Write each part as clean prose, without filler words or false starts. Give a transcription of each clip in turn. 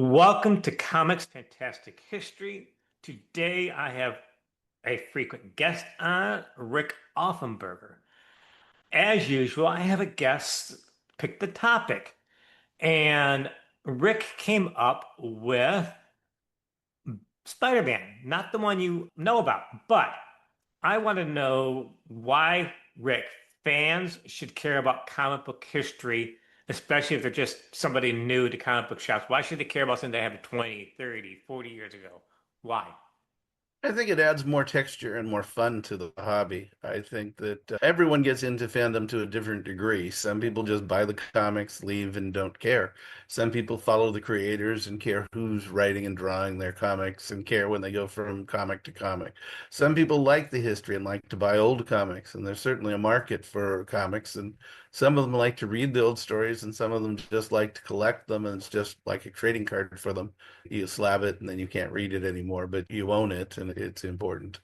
Welcome to Comics Fantastic History. Today I have a frequent guest on, Rik Offenberger. As usual, I have a guest pick the topic, and Rick came up with Spider-Man, not the one you know about, but I want to know why, Rick, fans should care about comic book history, especially if they're just somebody new to comic book shops. Why should they care about something they happened 20, 30, 40 years ago? Why? I think it adds more texture and more fun to the hobby. I think that everyone gets into fandom to a different degree. Some people just buy the comics, leave, and don't care. Some people follow the creators and care who's writing and drawing their comics and care when they go from comic to comic. Some people like the history and like to buy old comics, and there's certainly a market for comics. And some of them like to read the old stories, and some of them just like to collect them, and it's just like a trading card for them. You slab it and then you can't read it anymore, but you own it and it's important.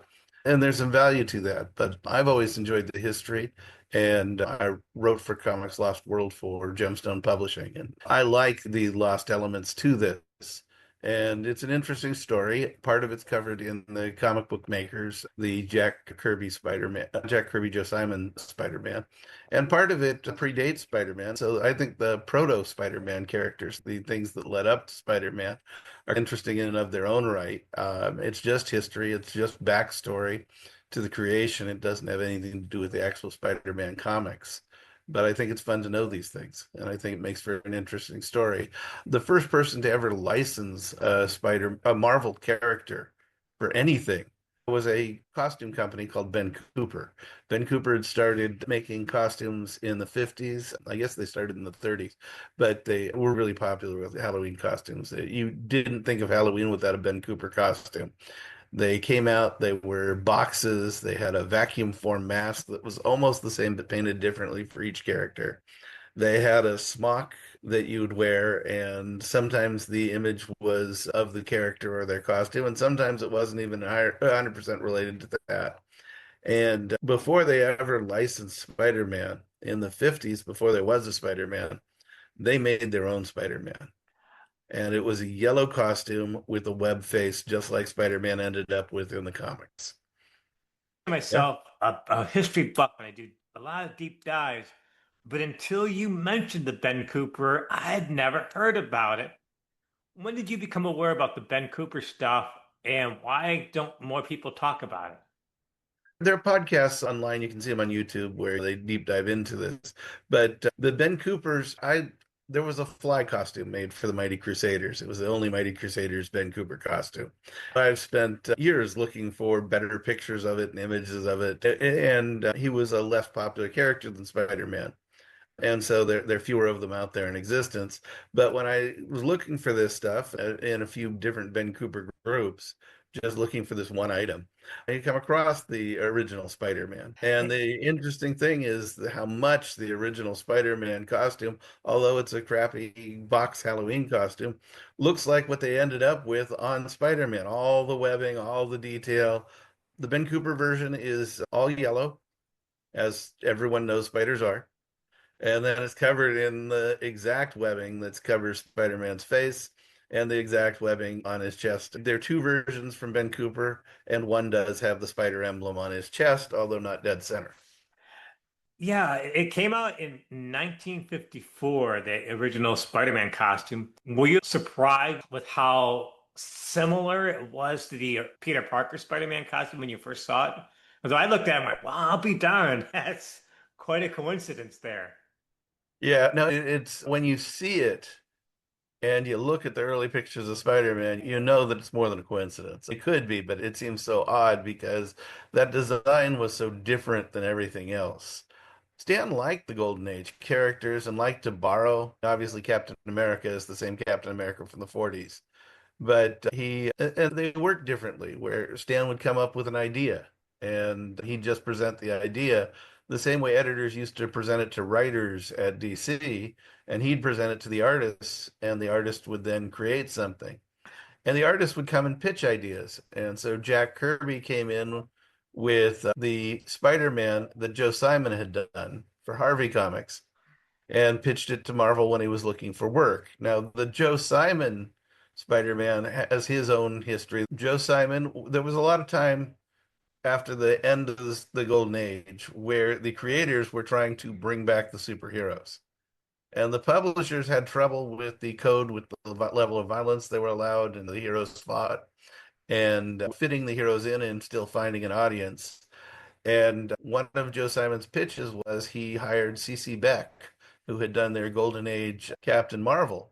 And there's some value to that. But I've always enjoyed the history. And I wrote for Comics Lost World for Gemstone Publishing. And I like the lost elements to this. And it's an interesting story. Part of it's covered in the comic book makers, the Jack Kirby Spider-Man, Jack Kirby Joe Simon Spider-Man. And part of it predates Spider-Man. So I think the proto Spider-Man characters, the things that led up to Spider-Man, are interesting in and of their own right. It's just history, it's just backstory to the creation. It doesn't have anything to do with the actual Spider-Man comics. But I think it's fun to know these things, and I think it makes for an interesting story. The first person to ever license a Marvel character for anything was a costume company called Ben Cooper. Ben Cooper had started making costumes in the 50s. I guess they started in the 30s, but they were really popular with Halloween costumes. You didn't think of Halloween without a Ben Cooper costume. They came out, they were boxes, they had a vacuum form mask that was almost the same but painted differently for each character. They had a smock that you'd wear, and sometimes the image was of the character or their costume, and sometimes it wasn't even 100% related to that. And before they ever licensed Spider-Man in the 50s, before there was a Spider-Man, they made their own Spider-Man. And it was a yellow costume with a web face, just like Spider-Man ended up with in the comics. Yeah. Myself, a history buff, and I do a lot of deep dives, but until you mentioned the Ben Cooper, I had never heard about it. When did you become aware about the Ben Cooper stuff, and why don't more people talk about it? There are podcasts online. You can see them on YouTube where they deep dive into this. But the Ben Coopers, there was a fly costume made for the Mighty Crusaders. It was the only Mighty Crusaders Ben Cooper costume. I've spent years looking for better pictures of it and images of it. And he was a less popular character than Spider-Man. And so there are fewer of them out there in existence. But when I was looking for this stuff in a few different Ben Cooper groups, just looking for this one item, I come across the original Spider-Man. And the interesting thing is how much the original Spider-Man costume, although it's a crappy box Halloween costume, looks like what they ended up with on Spider-Man. All the webbing, all the detail. The Ben Cooper version is all yellow, as everyone knows spiders are. And then it's covered in the exact webbing that covers Spider-Man's face and the exact webbing on his chest. There are two versions from Ben Cooper, and one does have the spider emblem on his chest, although not dead center. Yeah, it came out in 1954, the original Spider-Man costume. Were you surprised with how similar it was to the Peter Parker Spider-Man costume when you first saw it? Because I looked at it and went, wow, I'll be darned. That's quite a coincidence there. Yeah, no, it's when you see it and you look at the early pictures of Spider-Man, you know that it's more than a coincidence. It could be, but it seems so odd because that design was so different than everything else. Stan liked the Golden Age characters and liked to borrow. Obviously, Captain America is the same Captain America from the 40s, but and they worked differently, where Stan would come up with an idea and he'd just present the idea the same way editors used to present it to writers at DC, and he'd present it to the artists, and the artist would then create something. And the artist would come and pitch ideas. And so Jack Kirby came in with the Spider-Man that Joe Simon had done for Harvey Comics and pitched it to Marvel when he was looking for work. Now, the Joe Simon Spider-Man has his own history. Joe Simon, there was a lot of time after the end of the Golden Age where the creators were trying to bring back the superheroes. And the publishers had trouble with the code, with the level of violence they were allowed, and the heroes fought, and fitting the heroes in and still finding an audience. And one of Joe Simon's pitches was he hired C.C. Beck, who had done their Golden Age Captain Marvel.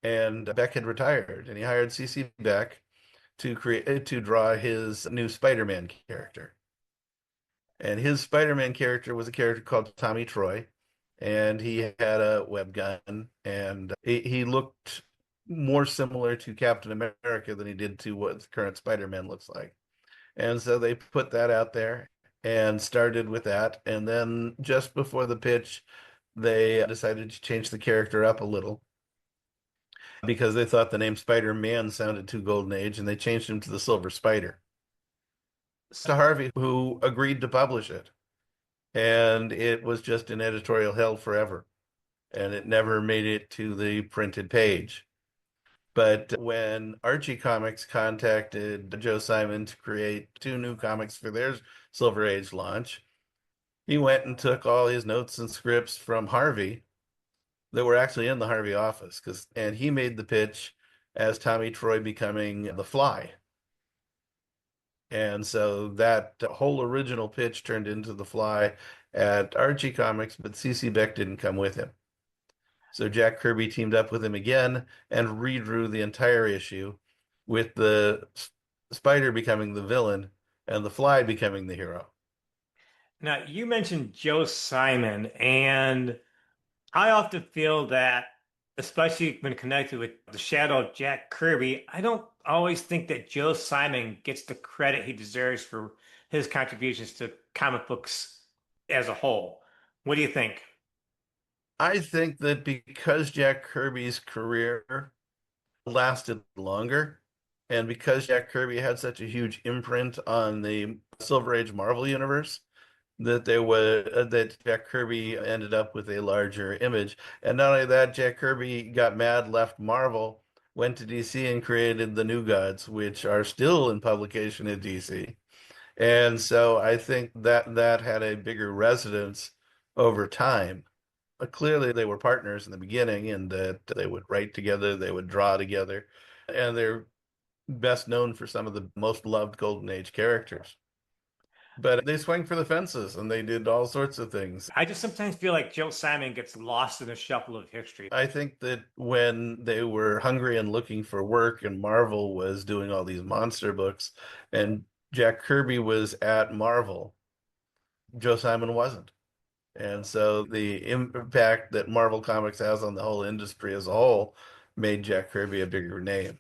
And Beck had retired, and he hired C.C. Beck to draw his new Spider-Man character. And his Spider-Man character was a character called Tommy Troy, and he had a web gun, and he looked more similar to Captain America than he did to what the current Spider-Man looks like. And so they put that out there and started with that. And then just before the pitch, they decided to change the character up a little because they thought the name Spider-Man sounded too Golden Age, and they changed him to the Silver Spider. To Harvey, who agreed to publish it. And it was just in editorial hell forever. And it never made it to the printed page. But when Archie Comics contacted Joe Simon to create two new comics for their Silver Age launch, he went and took all his notes and scripts from Harvey that were actually in the Harvey office, and he made the pitch as Tommy Troy becoming the Fly. And so that whole original pitch turned into the Fly at Archie Comics, but CC Beck didn't come with him. So Jack Kirby teamed up with him again and redrew the entire issue with the Spider becoming the villain and the Fly becoming the hero. Now, you mentioned Joe Simon, and I often feel that, especially when connected with the shadow of Jack Kirby, I don't always think that Joe Simon gets the credit he deserves for his contributions to comic books as a whole. What do you think? I think that because Jack Kirby's career lasted longer, and because Jack Kirby had such a huge imprint on the Silver Age Marvel universe, that Jack Kirby ended up with a larger image. And not only that, Jack Kirby got mad, left Marvel, went to DC and created the New Gods, which are still in publication at DC. And so I think that had a bigger resonance over time. Clearly, they were partners in the beginning, and that they would write together, they would draw together, and they're best known for some of the most loved Golden Age characters. But they swung for the fences and they did all sorts of things. I just sometimes feel like Joe Simon gets lost in the shuffle of history. I think that when they were hungry and looking for work, and Marvel was doing all these monster books, and Jack Kirby was at Marvel, Joe Simon wasn't. And so the impact that Marvel Comics has on the whole industry as a whole made Jack Kirby a bigger name.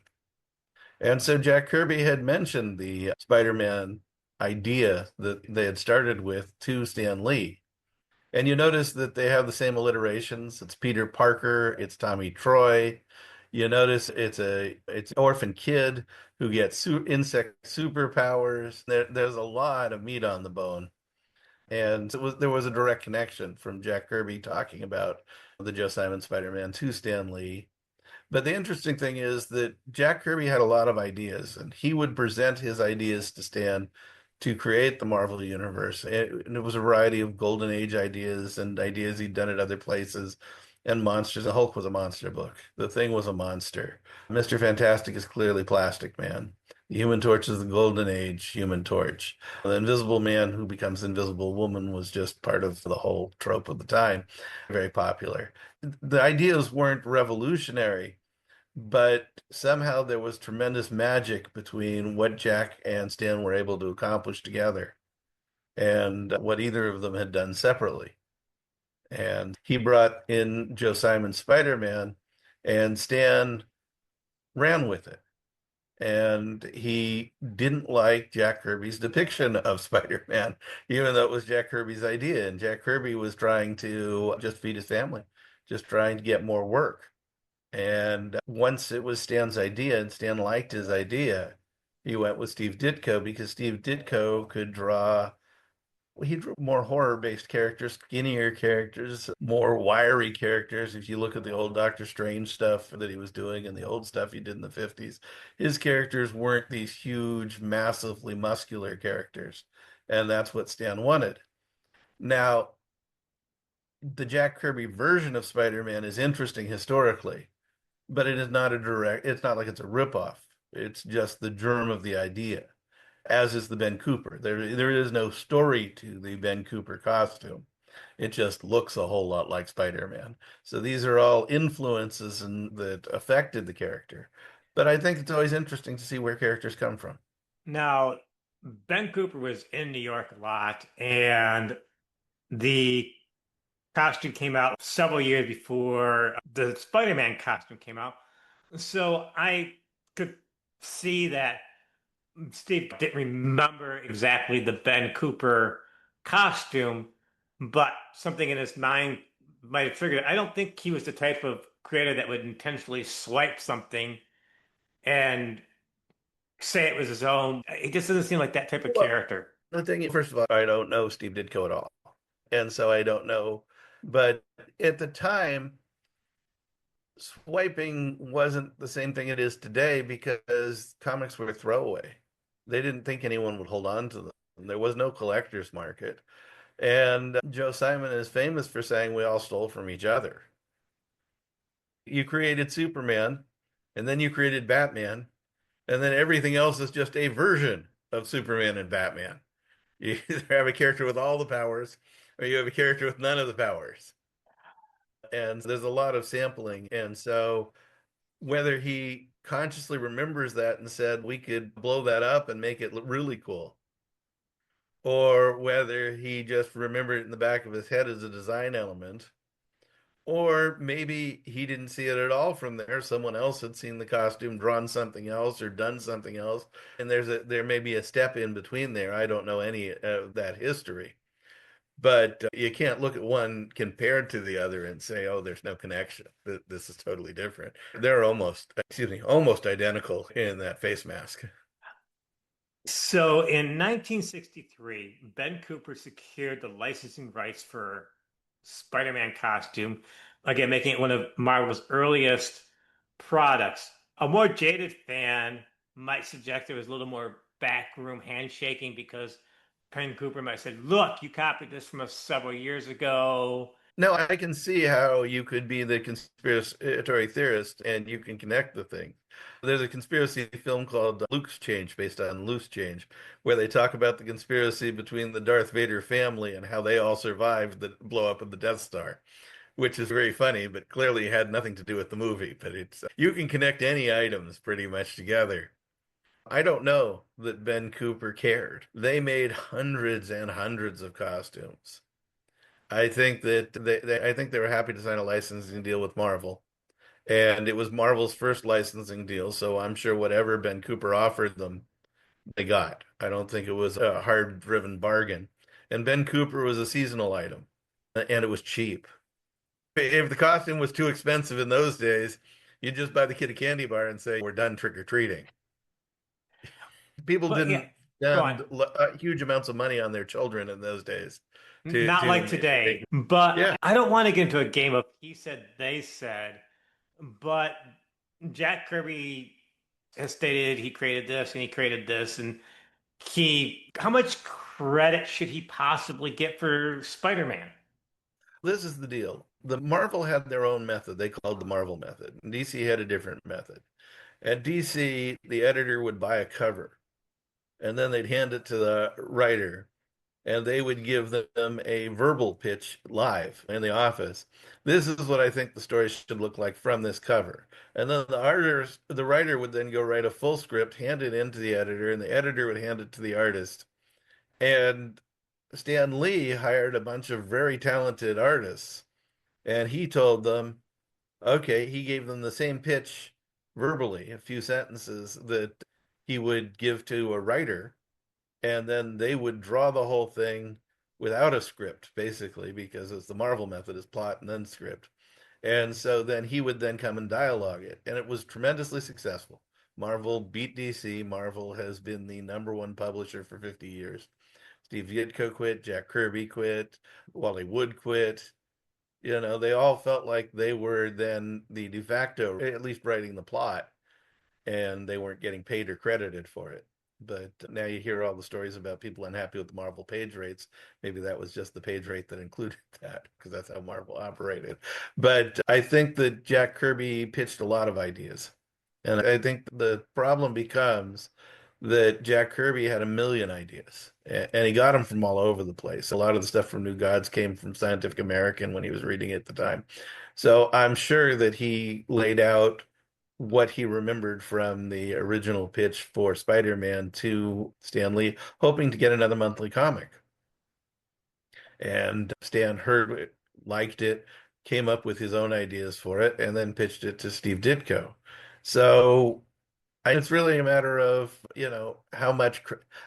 And so Jack Kirby had mentioned the Spider-Man idea that they had started with to Stan Lee. And you notice that they have the same alliterations. It's Peter Parker, it's Tommy Troy. You notice it's an orphan kid who gets insect superpowers. There's a lot of meat on the bone. And there was a direct connection from Jack Kirby talking about the Joe Simon Spider-Man to Stan Lee. But the interesting thing is that Jack Kirby had a lot of ideas, and he would present his ideas to Stan to create the Marvel Universe. And it was a variety of Golden Age ideas and ideas he'd done at other places, and monsters. The Hulk was a monster book. The Thing was a monster. Mr. Fantastic is clearly Plastic Man. The Human Torch is the Golden Age Human Torch. The Invisible Man who becomes Invisible Woman was just part of the whole trope of the time. Very popular. The ideas weren't revolutionary, but somehow there was tremendous magic between what Jack and Stan were able to accomplish together and what either of them had done separately. And he brought in Joe Simon's Spider-Man, and Stan ran with it. And he didn't like Jack Kirby's depiction of Spider-Man, even though it was Jack Kirby's idea. And Jack Kirby was trying to just feed his family, just trying to get more work. And once it was Stan's idea and Stan liked his idea, he went with Steve Ditko because Steve Ditko could draw He drew more horror-based characters, skinnier characters, more wiry characters. If you look at the old Doctor Strange stuff that he was doing and the old stuff he did in the 50s, his characters weren't these huge, massively muscular characters. And that's what Stan wanted. Now, the Jack Kirby version of Spider-Man is interesting historically, but it is not a direct, it's not like it's a ripoff. It's just the germ of the idea, as is the Ben Cooper. There is no story to the Ben Cooper costume. It just looks a whole lot like Spider-Man. So these are all influences that affected the character. But I think it's always interesting to see where characters come from. Now, Ben Cooper was in New York a lot, and the costume came out several years before the Spider-Man costume came out. So I could see that Steve didn't remember exactly the Ben Cooper costume, but something in his mind might have triggered it. I don't think he was the type of creator that would intentionally swipe something and say it was his own. He just doesn't seem like that type of Well, character. the thing is, first of all, I don't know Steve Ditko at all. And so I don't know. But at the time, swiping wasn't the same thing it is today because comics were throwaway. They didn't think anyone would hold on to them. There was no collector's market. And Joe Simon is famous for saying we all stole from each other. You created Superman, and then you created Batman, and then everything else is just a version of Superman and Batman. You either have a character with all the powers, or you have a character with none of the powers. And there's a lot of sampling. And so whether he consciously remembers that and said we could blow that up and make it look really cool, or whether he just remembered it in the back of his head as a design element, or maybe he didn't see it at all from there. Someone else had seen the costume, drawn something else, or done something else, and there may be a step in between there. I don't know any of that history. But you can't look at one compared to the other and say, oh, there's no connection. This is totally different. They're almost, excuse me, almost identical in that face mask. So in 1963, Ben Cooper secured the licensing rights for Spider-Man costume, again, making it one of Marvel's earliest products. A more jaded fan might suggest there was a little more backroom handshaking because Ben Cooper might have said, "Look, you copied this from us several years ago." No, I can see how you could be the conspiracy theorist and you can connect the thing. There's a conspiracy film called Luke's Change, based on Loose Change, where they talk about the conspiracy between the Darth Vader family and how they all survived the blow up of the Death Star, which is very funny, but clearly had nothing to do with the movie. But it's you can connect any items pretty much together. I don't know that Ben Cooper cared. They made hundreds and hundreds of costumes. I think that I think they were happy to sign a licensing deal with Marvel. And it was Marvel's first licensing deal, so I'm sure whatever Ben Cooper offered them, they got. I don't think it was a hard-driven bargain. And Ben Cooper was a seasonal item, and it was cheap. If the costume was too expensive in those days, you'd just buy the kid a candy bar and say, "We're done trick-or-treating." People But yeah, didn't go on. spend huge amounts of money on their children in those days Not to like make, today, but yeah. I don't want to get into a game of he said, they said, but Jack Kirby has stated he created this and he created this, and how much credit should he possibly get for Spider-Man? This is the deal. The Marvel had their own method they called the Marvel method. And DC had a different method. At DC, the editor would buy a cover and then they'd hand it to the writer and they would give them a verbal pitch live in the office. This is what I think the story should look like from this cover. And then the writer would then go write a full script, hand it in to the editor, and the editor would hand it to the artist. And Stan Lee hired a bunch of very talented artists, and he told them, okay, he gave them the same pitch verbally, a few sentences that he would give to a writer, and then they would draw the whole thing without a script, basically, because it's the Marvel method is plot and then script. And so then he would then come and dialogue it, and it was tremendously successful. Marvel beat DC. Marvel has been the number one publisher for 50 years. Steve Ditko quit, Jack Kirby quit, Wally Wood quit. They all felt like they were then the de facto, at least writing the plot, and they weren't getting paid or credited for it. But now you hear all the stories about people unhappy with the Marvel page rates. Maybe that was just the page rate that included that, because that's how Marvel operated. But I think that Jack Kirby pitched a lot of ideas. And I think the problem becomes that Jack Kirby had a million ideas, and he got them from all over the place. A lot of the stuff from New Gods came from Scientific American when he was reading it at the time. So I'm sure that he laid out what he remembered from the original pitch for Spider-Man to Stan Lee, hoping to get another monthly comic. And Stan heard it, liked it, came up with his own ideas for it, and then pitched it to Steve Ditko. So it's really a matter of, how much.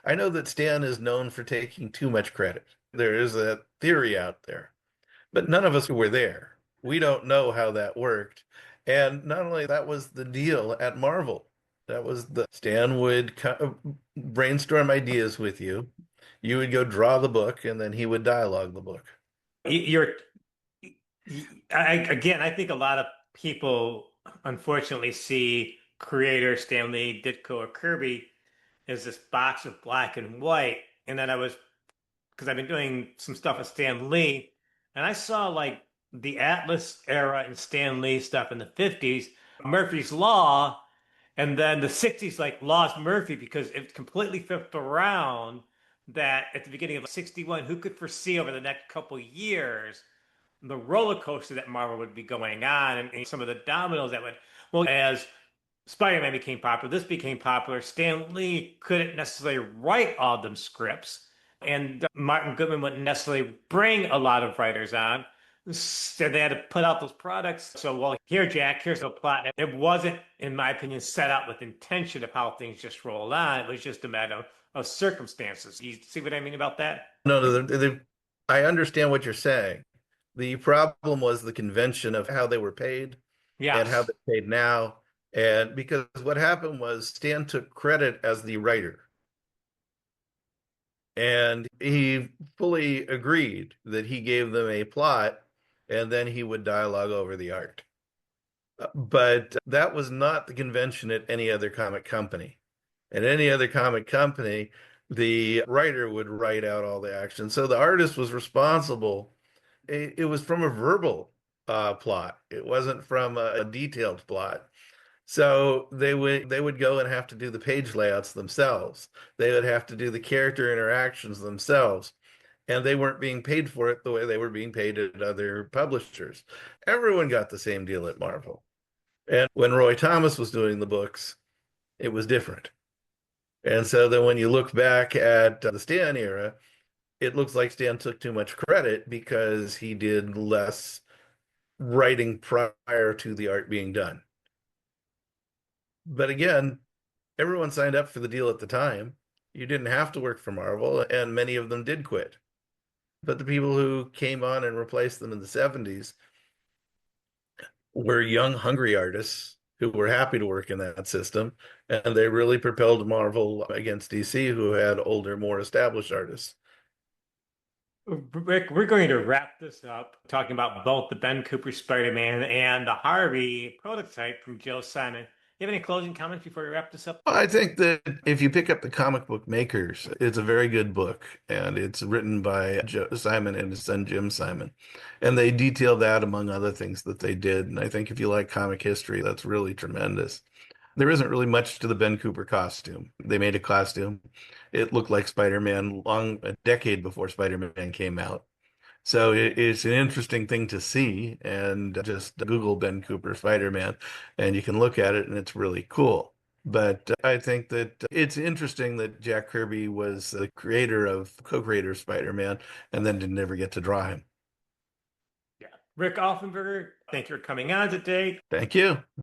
I know that Stan is known for taking too much credit. There is a theory out there, but none of us were there. We don't know how that worked. And not only that was the deal at Marvel. That was the Stan would brainstorm ideas with you. You would go draw the book, and then he would dialogue the book. You're again, I think a lot of people unfortunately see creator Stanley, Ditko, or Kirby as this box of black and white. And then because I've been doing some stuff with Stan Lee, and I saw like the Atlas era and Stan Lee stuff in the 50s, Murphy's Law, and then the 60s, like lost Murphy because it completely flipped around that at the beginning of 61, who could foresee over the next couple years the roller coaster that Marvel would be going on and some of the dominoes that would, well, as Spider-Man became popular, this became popular. Stan Lee couldn't necessarily write all them scripts, and Martin Goodman wouldn't necessarily bring a lot of writers on. So they had to put out those products. So, well, here, Jack, here's the plot. It wasn't, in my opinion, set out with intention of how things just rolled on. It was just a matter of circumstances. You see what I mean about that? No, no, I understand what you're saying. The problem was the convention of how they were paid and how Yes. they're paid now. And because what happened was Stan took credit as the writer, and he fully agreed that he gave them a plot, and then he would dialogue over the art. But that was not the convention at any other comic company. At any other comic company, the writer would write out all the action. So the artist was responsible. It was from a verbal plot. It wasn't from a detailed plot. So they would go and have to do the page layouts themselves. They would have to do the character interactions themselves. And they weren't being paid for it the way they were being paid at other publishers. Everyone got the same deal at Marvel. And when Roy Thomas was doing the books, it was different. And so then when you look back at the Stan era, it looks like Stan took too much credit because he did less writing prior to the art being done. But again, everyone signed up for the deal at the time. You didn't have to work for Marvel, and many of them did quit. But the people who came on and replaced them in the 70s were young, hungry artists who were happy to work in that system. And they really propelled Marvel against DC, who had older, more established artists. Rick, we're going to wrap this up talking about both the Ben Cooper Spider-Man and the Harvey prototype from Joe Simon. You have any closing comments before we wrap this up? I think that if you pick up the comic book makers, it's a very good book, and it's written by Joe Simon and his son Jim Simon. And they detail that among other things that they did. And I think if you like comic history, that's really tremendous. There isn't really much to the Ben Cooper costume. They made a costume. It looked like Spider-Man a decade before Spider-Man came out. So it's an interesting thing to see, and just Google Ben Cooper Spider-Man, and you can look at it, and it's really cool. But I think that it's interesting that Jack Kirby was the co-creator of Spider-Man, and then didn't ever get to draw him. Yeah. Rik Offenberger, thank you for coming on today. Thank you.